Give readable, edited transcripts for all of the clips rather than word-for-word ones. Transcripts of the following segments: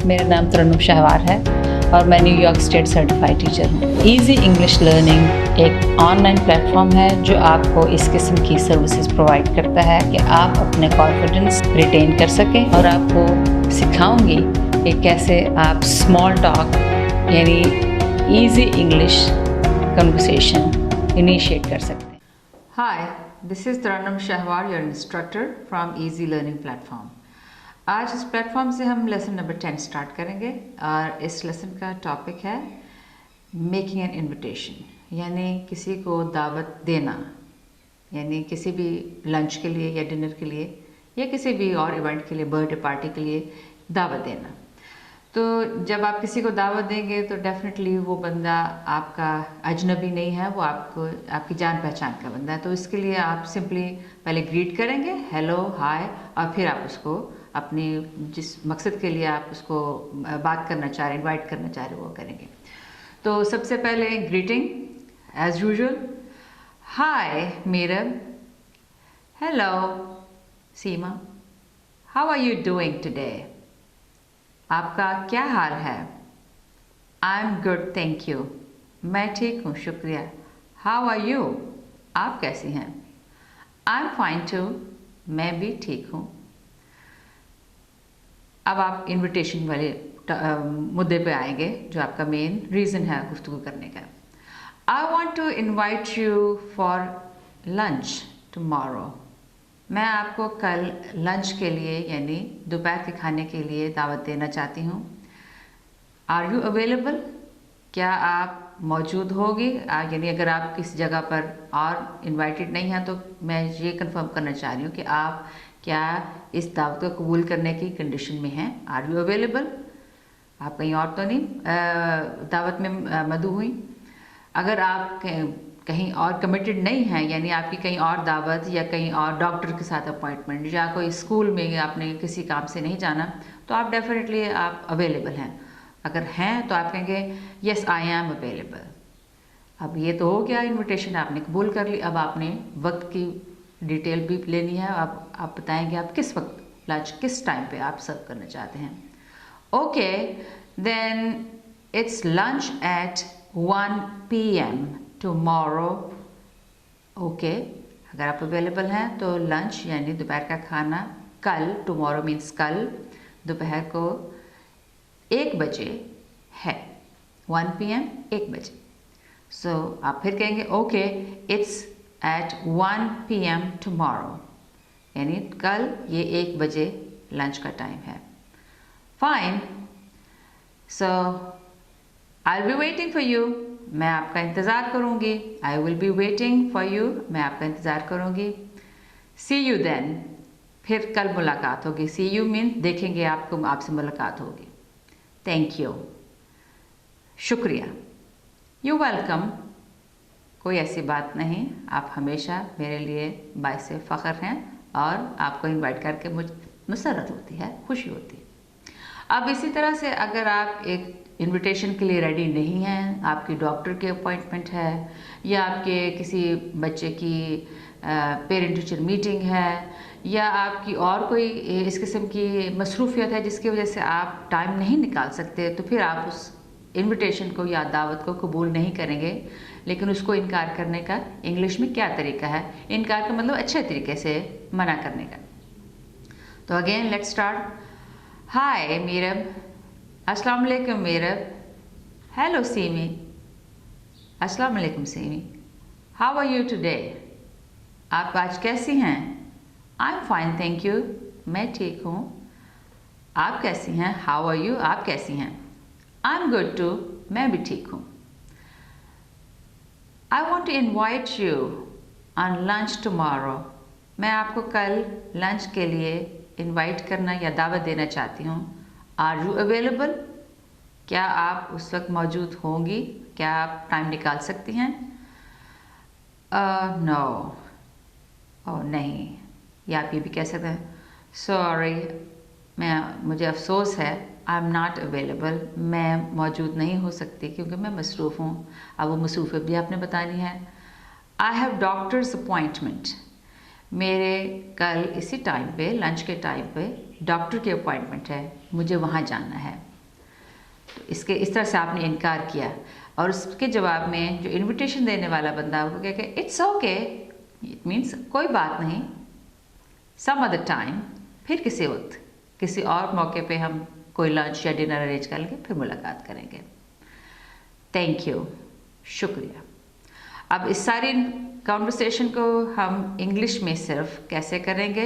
मेरा नाम तरन्नुम शहवार है और मैं न्यूयॉर्क स्टेट सर्टिफाइड टीचर हूँ। ईजी इंग्लिश लर्निंग एक ऑनलाइन प्लेटफॉर्म है जो आपको इस किस्म की सर्विसेज प्रोवाइड करता है कि आप अपने कॉन्फिडेंस रिटेन कर सकें, और आपको सिखाऊंगी कि कैसे आप स्मॉल टॉक यानी ईजी इंग्लिश कन्वर्सेशन इनिशिएट कर सकते हैं। Hi, this is Tarannum Shahwar, your instructor from easy learning platform. आज इस प्लेटफॉर्म से हम लेसन नंबर 10 स्टार्ट करेंगे और इस लेसन का टॉपिक है मेकिंग एन इनविटेशन, यानी किसी को दावत देना, यानी किसी भी लंच के लिए या डिनर के लिए या किसी भी और इवेंट के लिए, बर्थडे पार्टी के लिए दावत देना। तो जब आप किसी को दावत देंगे तो डेफिनेटली वो बंदा आपका अजनबी नहीं है, वो आपकी जान पहचान का बंदा है। तो इसके लिए आप सिंपली पहले ग्रीट करेंगे, हेलो, हाय, और फिर आप उसको अपनी जिस मकसद के लिए आप उसको बात करना चाह रहे हैं, इनवाइट करना चाह रहे हैं, वो करेंगे। तो सबसे पहले greeting as usual, hi Meerab, hello Seema, how are you doing today? आपका क्या हाल है? I am good thank you, मैं ठीक हूँ शुक्रिया। How are you? आप कैसी हैं? आई एम फाइन टू, मैं भी ठीक हूँ। अब आप इनविटेशन वाले मुद्दे पे आएंगे जो आपका मेन रीज़न है गुफ्तगू करने का। I want to invite you for lunch tomorrow. मैं आपको कल लंच के लिए यानी दोपहर के खाने के लिए दावत देना चाहती हूँ। Are you available? क्या आप मौजूद होगी? यानी अगर आप किसी जगह पर और इनवाइटेड नहीं हैं तो मैं ये कंफर्म करना चाह रही हूँ कि आप क्या इस दावत को कबूल करने की कंडीशन में हैं। Are you available? आप कहीं और तो नहीं दावत में मदऊ हुई? अगर आप कहीं और कमिटेड नहीं हैं, यानी आपकी कहीं और दावत या कहीं और डॉक्टर के साथ अपॉइंटमेंट या कोई स्कूल में आपने किसी काम से नहीं जाना, तो आप डेफिनेटली आप अवेलेबल हैं। अगर हैं तो आप कहेंगे यस आई एम अवेलेबल। अब ये तो हो गया, इनविटेशन आपने कबूल कर ली। अब आपने वक्त की डिटेल भी लेनी है। अब आप बताएंगे आप किस वक्त लंच किस टाइम पे आप सर्व करना चाहते हैं। Okay, then it's lunch at 1 PM tomorrow. Okay, अगर आप अवेलेबल हैं तो लंच यानी दोपहर का खाना कल, टुमारो मीन्स कल, दोपहर को 1 बजे है। 1 PM 1 बजे। सो आप फिर कहेंगे okay, it's at 1 PM tomorrow, यानी कल ये 1 बजे लंच का टाइम है। Fine, so I will be waiting for you. मैं आपका इंतज़ार करूँगी। I will be waiting for you, मैं आपका इंतज़ार करूँगी। सी यू देन, फिर कल मुलाकात होगी। सी यू मीन देखेंगे आपको, आपसे मुलाकात होगी। थैंक यू, शुक्रिया। यू वेलकम, कोई ऐसी बात नहीं, आप हमेशा मेरे लिए बाइस फ़ख्र हैं और आपको इनवाइट करके मुझ मसरत होती है, खुशी होती है। अब इसी तरह से अगर आप एक इनविटेशन के लिए रेडी नहीं हैं, आपकी डॉक्टर की अपॉइंटमेंट है या आपके किसी बच्चे की पेरेंट टीचर मीटिंग है या आपकी और कोई इस किस्म की मसरूफियत है जिसकी वजह से आप टाइम नहीं निकाल सकते, तो फिर आप उस इनविटेशन को या दावत को कबूल नहीं करेंगे। लेकिन उसको इनकार करने का इंग्लिश में क्या तरीका है? इनकार का मतलब अच्छे तरीके से मना करने का। तो again let's start. Hi Meerab, अस्सलाम वालेकुम मीरब, हेलो सीमी, अस्सलाम वालेकुम Seemi, how are you today? आप आज कैसी हैं? I am fine thank you, मैं ठीक हूँ। आप कैसी हैं? How are you? आप कैसी हैं? आई एम गुड टू, मैं भी ठीक हूँ। I want to invite you on lunch tomorrow. मैं आपको कल लंच के लिए इनवाइट करना या दावत देना चाहती हूँ। Are you available? क्या आप उस वक्त मौजूद होंगी? क्या आप टाइम निकाल सकती हैं? नो, ओह नहीं, या आप ये भी कह सकते हैं सॉरी, मुझे अफसोस है, आई एम नॉट अवेलेबल, मैं मौजूद नहीं हो सकती क्योंकि मैं मसरूफ़ हूँ। अब वो मसरूफ़ियत भी आपने बतानी है। आई हैव डॉक्टर्स अपॉइंटमेंट, मेरे कल इसी टाइम पे लंच के टाइम पे डॉक्टर की अपॉइंटमेंट है, मुझे वहाँ जाना है। तो इसके इस तरह से आपने इनकार किया और उसके जवाब में जो इनविटेशन देने वाला बंदा वो कह के इट्स ओके, इट मीन्स कोई बात नहीं, सम अदर टाइम, फिर किसी वक्त किसी और मौके पे हम कोई लंच या डिनर अरेंज कर लेंगे, फिर मुलाकात करेंगे। थैंक यू, शुक्रिया। अब इस सारी कॉन्वर्सेशन को हम इंग्लिश में सिर्फ कैसे करेंगे,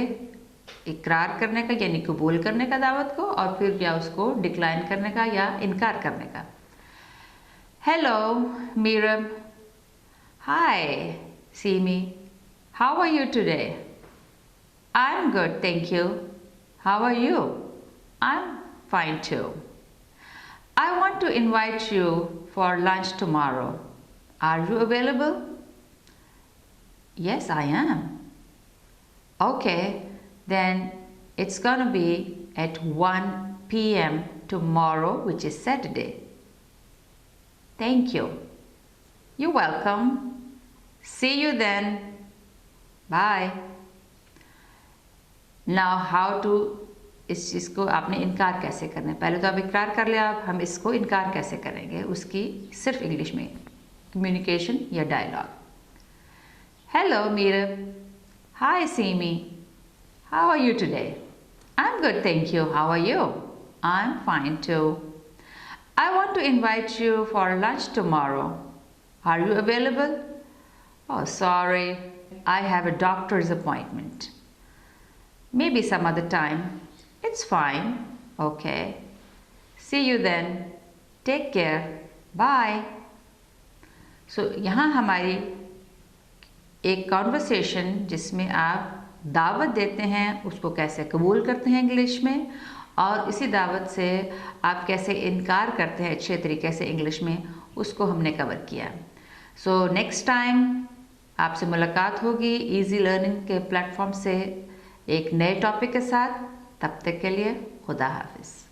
इकरार करने का यानी कबूल करने का दावत को, और फिर या उसको डिक्लाइन करने का या इनकार करने का। हेलो मीरम, हाय सीमी, how are you today? I am good thank you, how are you? I am fine too. I want to invite you for lunch tomorrow, are you available? Yes, I am. Okay, then it's gonna be at 1 p.m. tomorrow, which is Saturday. Thank you. You're welcome. See you then. Bye. Now, how to इस चीज़ को आपने इनकार कैसे करना है? पहले तो आप इकरार कर लिया, अब हम इसको इनकार कैसे करेंगे उसकी सिर्फ इंग्लिश में कम्युनिकेशन या dialogue. Hello, Meera. Hi, Simi. How are you today? I'm good, thank you. How are you? I'm fine too. I want to invite you for lunch tomorrow. Are you available? Oh, sorry. I have a doctor's appointment. Maybe some other time. It's fine. Okay. See you then. Take care. Bye. So, यहाँ हमारी एक conversation जिसमें आप दावत देते हैं उसको कैसे कबूल करते हैं इंग्लिश में, और इसी दावत से आप कैसे इनकार करते हैं अच्छे तरीके से इंग्लिश में, उसको हमने कवर किया। सो नेक्स्ट टाइम आपसे मुलाकात होगी इजी लर्निंग के प्लेटफॉर्म से एक नए टॉपिक के साथ। तब तक के लिए खुदा हाफिज़।